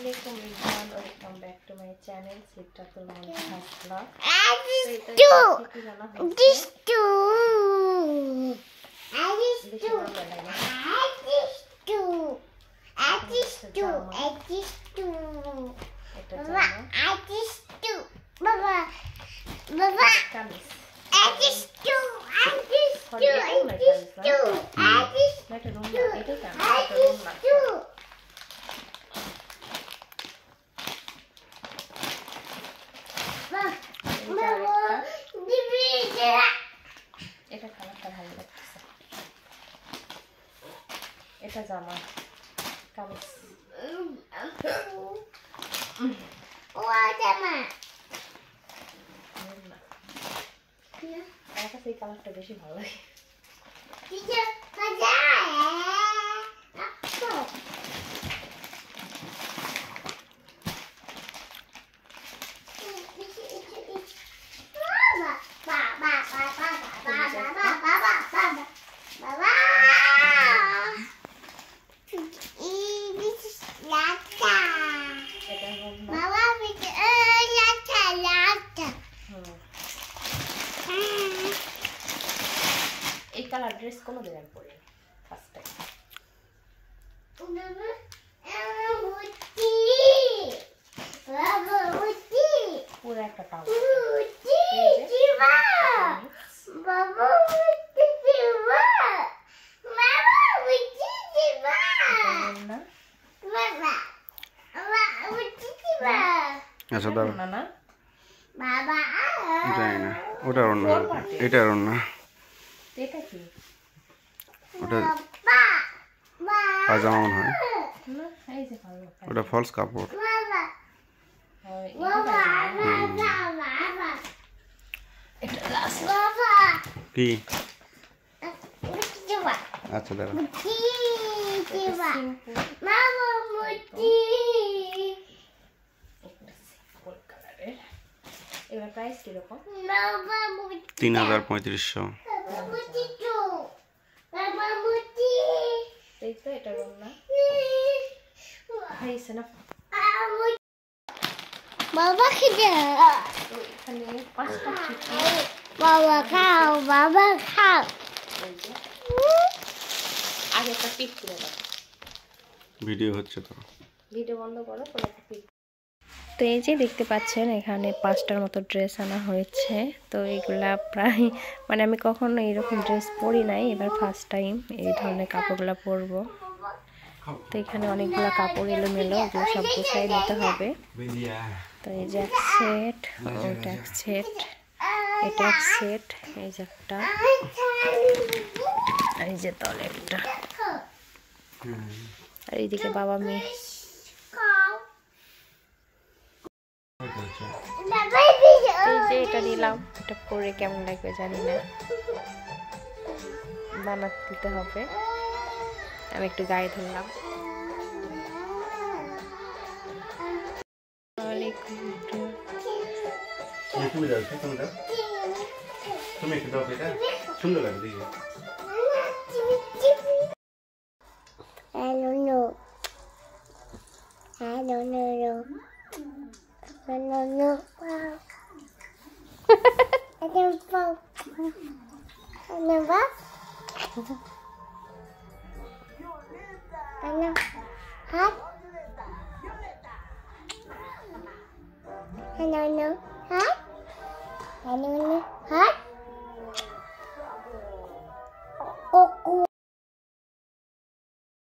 Assalamualaikum everyone, welcome back to my channel Sitratul Montaz Vlog. এটা কালারটা ভালো লাগতেছে। এটা জামা কামিজ আমার কাছে এই কালারটা বেশি ভালো লাগে। এই কালার ড্রেস কোনো দিন আমি পরি ফার্স্ট টাইম। পুরো একটা পাও আচ্ছা দাঁড়া না বাবা জানি না ওটা ওর না এটা ওর না এটা কি ওটা পাজামা মনে হয় না এই যে ভালো ওটা ফলস কাপড় এটা লাস্ট কি আচ্ছা দাঁড়া এবার প্রাইস কিরকম? ৩,৩৫০০। এই তো এটা রং না হয়েছে না বাবা খেতে তো এখানে 5টা চিঠি বাবা খাও বাবা খাও এই যে আগে একটা পিক করে দাও। ভিডিও হচ্ছে তো ভিডিও বন্ধ করো পরে একটা পিক। তো এই যে দেখতে পাচ্ছেন এখানে 5টার মতো ড্রেস আনা হয়েছে। তো এগুলা প্রায় মানে আমি কখনো এরকম ড্রেস পরি নাই, এবার ফার্স্ট টাইম এই ধরনের কাপড়গুলো পরবো। তো এখানে অনেকগুলো কাপড় এলোমেলো, ওগুলো সব গুছাই নিতে হবে। তো এই যে এক সেট, ওটা এক সেট, এটা এক সেট, এই যে একটা, এই যে তলে একটা, আর এইদিকে বাবা মেয়ে। এই যে এটা নিলাম, এটা পরে কেমন লাগবে জানি না, বানাতে দিতে হবে। আমি একটু গায়ে ধরলাম। Hello, hi.